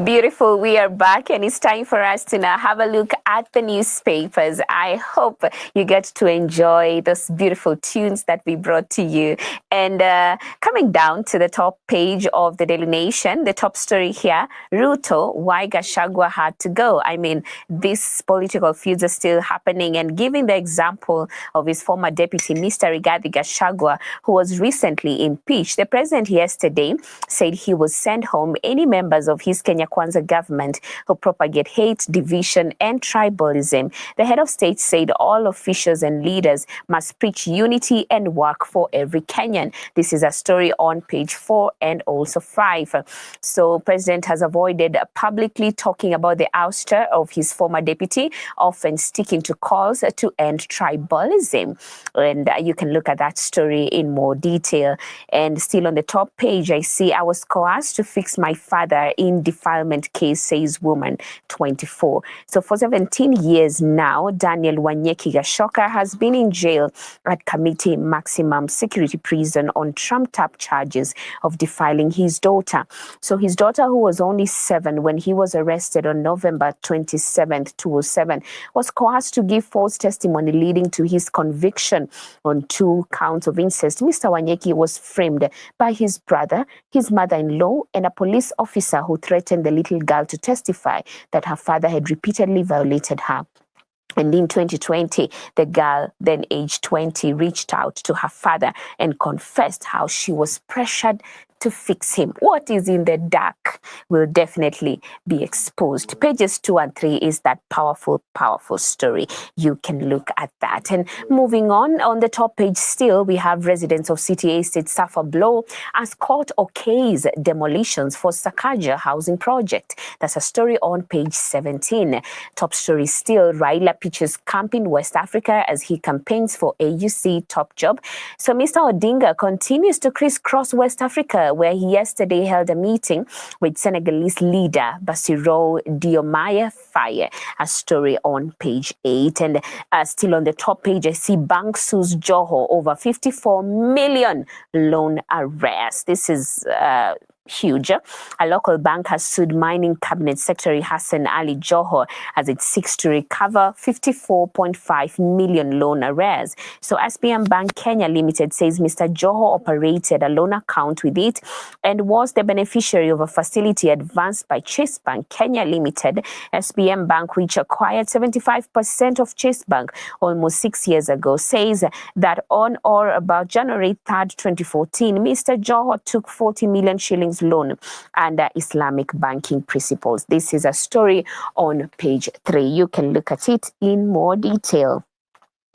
Beautiful. We are back, and it's time for us to now have a look at the newspapers. I hope you get to enjoy those beautiful tunes that we brought to you. And coming down to the top page of the Daily Nation, the top story here, Ruto, why Gachagua had to go. I mean, these political feuds are still happening, and giving the example of his former deputy, Mr. Rigathi Gachagua, who was recently impeached. The president yesterday said he will send home any members of his Kenya Kwanza government who propagate hate, division, and tribalism. The head of state said all officials and leaders must preach unity and work for every Kenyan. This is a story on page 4 and also 5. So, president has avoided publicly talking about the ouster of his former deputy, often sticking to calls to end tribalism. And you can look at that story in more detail. And still on the top page, I see, I was coerced to fix my father in defilement case, says woman 24. So for 17 years now, Daniel Wanyeki Gashoka has been in jail at Committee Maximum Security Prison on trumped-up charges of defiling his daughter. So his daughter, who was only 7 when he was arrested on November 27th, 2007, was coerced to give false testimony, leading to his conviction on 2 counts of incest. Mr. Wanyeki was framed by his brother, his mother-in-law, and a police officer who threatened the little girl to testify that her father had repeatedly violated her. And in 2020, the girl, then aged 20, reached out to her father and confessed how she was pressured to fix him. What is in the dark will definitely be exposed. Pages 2 and 3 is that powerful story. You can look at that. And moving on the top page still, we have residents of City Estate suffer blow as court okays demolitions for Sakaja housing project. That's a story on page 17. Top story still, Raila pitches camp in West Africa as he campaigns for AUC top job. So Mr. Odinga continues to crisscross West Africa, where he yesterday held a meeting with Senegalese leader Bassirou Diomaye Faye. A story on page 8. And still on the top page, I see bank sues Joho over 54 million loan arrears. This is huge. A local bank has sued mining cabinet secretary Hassan Ali Joho as it seeks to recover 54.5 million loan arrears. So SBM Bank Kenya Limited says Mr. Joho operated a loan account with it and was the beneficiary of a facility advanced by Chase Bank Kenya Limited. SBM Bank, which acquired 75% of Chase Bank almost 6 years ago, says that on or about January 3rd, 2014, Mr. Joho took 40 million shillings loan under Islamic banking principles. This is a story on page 3. You can look at it in more detail.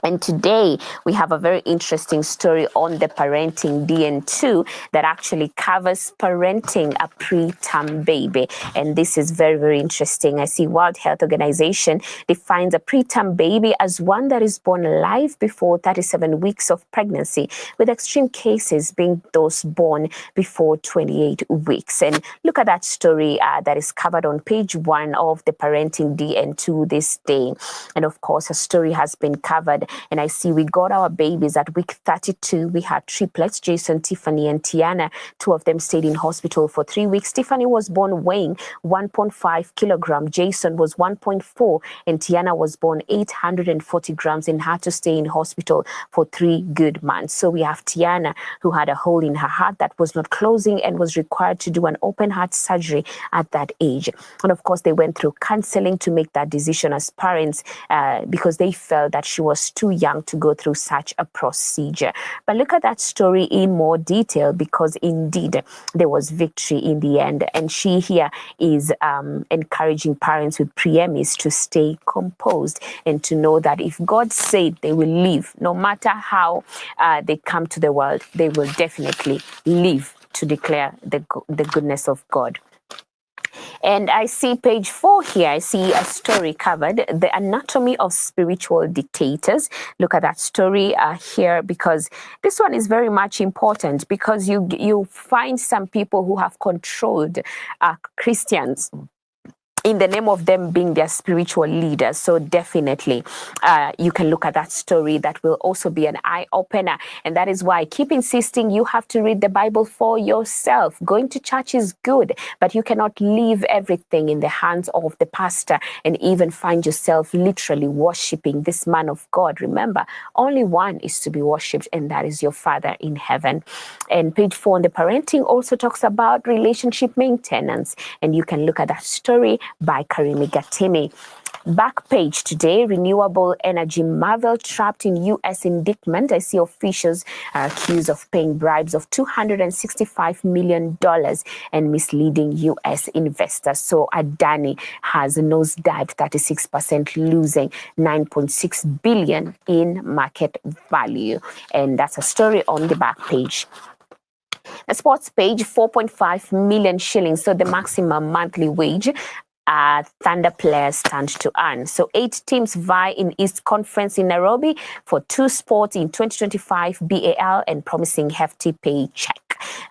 And today we have a very interesting story on the parenting DN2 that actually covers parenting a preterm baby. And this is very, very interesting. I see World Health Organization defines a preterm baby as one that is born alive before 37 weeks of pregnancy, with extreme cases being those born before 28 weeks. And look at that story that is covered on page 1 of the parenting DN2 this day. And of course, a story has been covered. And I see we got our babies at week 32. We had triplets, Jason, Tiffany, and Tiana. 2 of them stayed in hospital for 3 weeks. Tiffany was born weighing 1.5 kilograms. Jason was 1.4, and Tiana was born 840 grams and had to stay in hospital for 3 good months. So we have Tiana, who had a hole in her heart that was not closing and was required to do an open heart surgery at that age. And of course, they went through counseling to make that decision as parents because they felt that she was too young to go through such a procedure. But look at that story in more detail, because indeed there was victory in the end. And she here is encouraging parents with preemies to stay composed and to know that if God said they will live, no matter how they come to the world, they will definitely live to declare the goodness of God. And I see page 4 here. I see a story covered, The Anatomy of Spiritual Dictators. Look at that story here, because this one is very much important, because you find some people who have controlled Christians in the name of them being their spiritual leaders. So definitely you can look at that story. That will also be an eye-opener. And that is why I keep insisting you have to read the Bible for yourself. Going to church is good, but you cannot leave everything in the hands of the pastor and even find yourself literally worshiping this man of God. Remember, only one is to be worshipped, and that is your Father in heaven. And page 4 on the parenting also talks about relationship maintenance, and you can look at that story by Karimi Gatimi. Back page today, renewable energy marvel trapped in U.S. indictment. I see officials are accused of paying bribes of $265 million and misleading U.S. investors. So Adani has nosedived 36%, losing $9.6 billion in market value. And that's a story on the back page. The sports page, 4.5 million shillings, so the maximum monthly wage Thunder players stand to earn. So 8 teams vie in East Conference in Nairobi for 2 spots in 2025 BAL and promising hefty paycheck.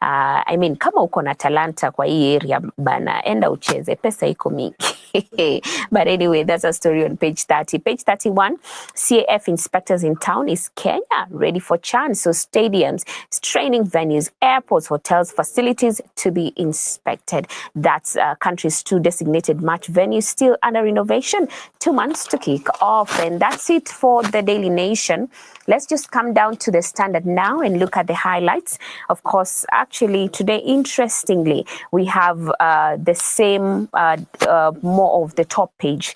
I mean, kama uko na talanta kwa hii area bana, enda ucheze, pesa iko mingi. But anyway, that's a story on page 30. Page 31, CAF inspectors in town. Is Kenya ready for chance? So stadiums, training venues, airports, hotels, facilities to be inspected. That's country's 2 designated match venues still under renovation. 2 months to kick off. And that's it for the Daily Nation. Let's just come down to the Standard now and look at the highlights. Of course, actually today, interestingly, we have the same, more of the top page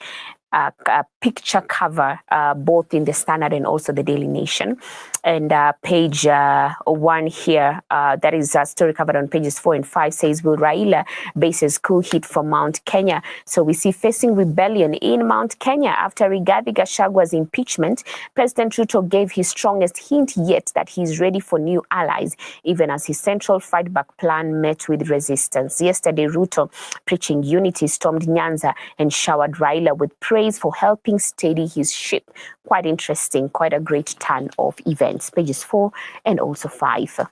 picture cover, both in the Standard and also the Daily Nation. And page 1 here, that is a story covered on pages 4 and 5, says, will Raila bases coup hit from Mount Kenya? So we see facing rebellion in Mount Kenya after Rigathi Gachagwa's impeachment. President Ruto gave his strongest hint yet that he's ready for new allies, even as his central fight back plan met with resistance. Yesterday, Ruto, preaching unity, stormed Nyanza and showered Raila with praise for helping steady his ship. Quite interesting, quite a great turn of events. Pages 4 and also 5.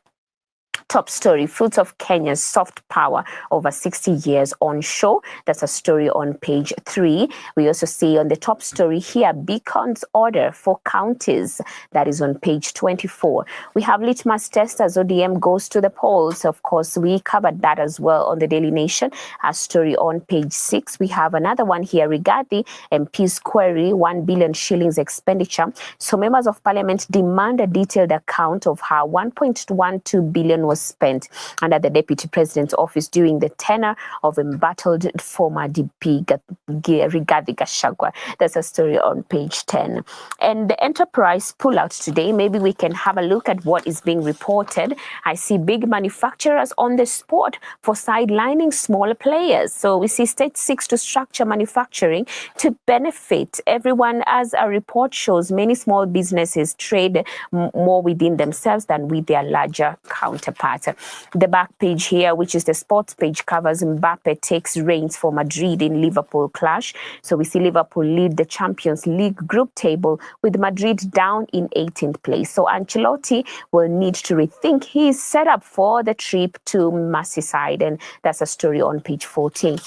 Top story, fruits of Kenya's soft power over 60 years on show. That's a story on page 3. We also see on the top story here, Beacon's order for counties. That is on page 24. We have litmus test as ODM goes to the polls. Of course, we covered that as well on the Daily Nation. A story on page 6. We have another one here, Rigathi MP's query, 1 billion shillings expenditure. So members of parliament demand a detailed account of how 1.12 billion was spent under the deputy president's office during the tenure of embattled former DP Rigathi Gachagua. That's a story on page 10. And the enterprise pullout today, maybe we can have a look at what is being reported. I see big manufacturers on the spot for sidelining smaller players. So we see state seeks to structure manufacturing to benefit everyone. As a report shows, many small businesses trade more within themselves than with their larger counterparts. The back page here, which is the sports page, covers Mbappe takes reins for Madrid in Liverpool clash. So we see Liverpool lead the Champions League group table with Madrid down in 18th place. So Ancelotti will need to rethink his setup for the trip to Merseyside, and that's a story on page 14.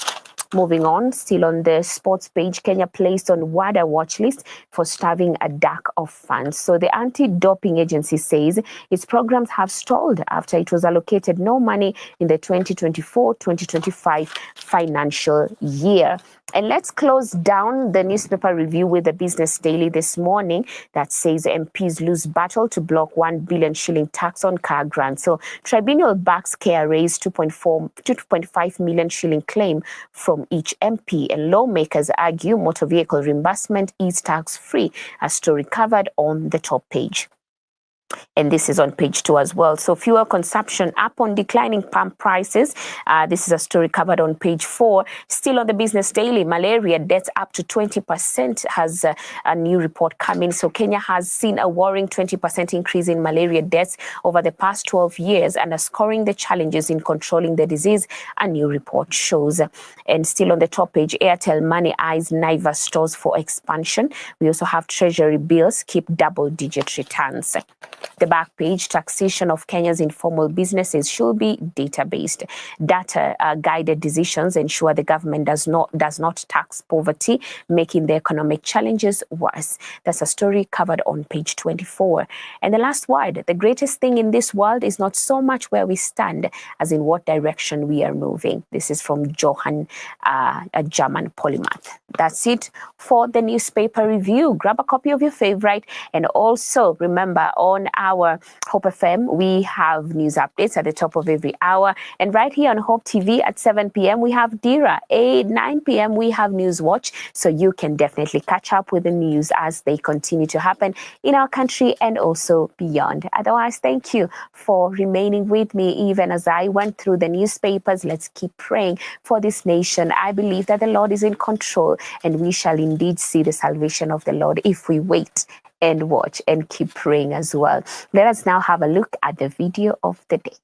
Moving on, still on the sports page, Kenya placed on WADA watch list for starving a dearth of funds. So the anti-doping agency says its programs have stalled after it was allocated no money in the 2024-2025 financial year. And let's close down the newspaper review with the Business Daily this morning that says MPs lose battle to block 1 billion shilling tax on car grants. So tribunal backs KRA's 2.5 million shilling claim from each MP, and lawmakers argue motor vehicle reimbursement is tax-free. A story covered on the top page. And this is on page 2 as well. So fuel consumption up on declining pump prices. This is a story covered on page 4. Still on the Business Daily, malaria deaths up to 20% has a new report coming. So Kenya has seen a worrying 20% increase in malaria deaths over the past 12 years, underscoring the challenges in controlling the disease, a new report shows. And still on the top page, Airtel Money eyes Naivas stores for expansion. We also have treasury bills keep double-digit returns. The back page, taxation of Kenya's informal businesses should be data-based. Data-guided decisions ensure the government does not tax poverty, making the economic challenges worse. That's a story covered on page 24. And the last word, the greatest thing in this world is not so much where we stand as in what direction we are moving. This is from Johann, a German polymath. That's it for the newspaper review. Grab a copy of your favorite, and also remember, on our Hope FM, we have news updates at the top of every hour. And right here on Hope TV at 7 p.m., we have Dira. At 9 p.m., we have News Watch. So you can definitely catch up with the news as they continue to happen in our country and also beyond. Otherwise, thank you for remaining with me even as I went through the newspapers. Let's keep praying for this nation. I believe that the Lord is in control, and we shall indeed see the salvation of the Lord if we wait and watch and keep praying as well. Let us now have a look at the video of the day.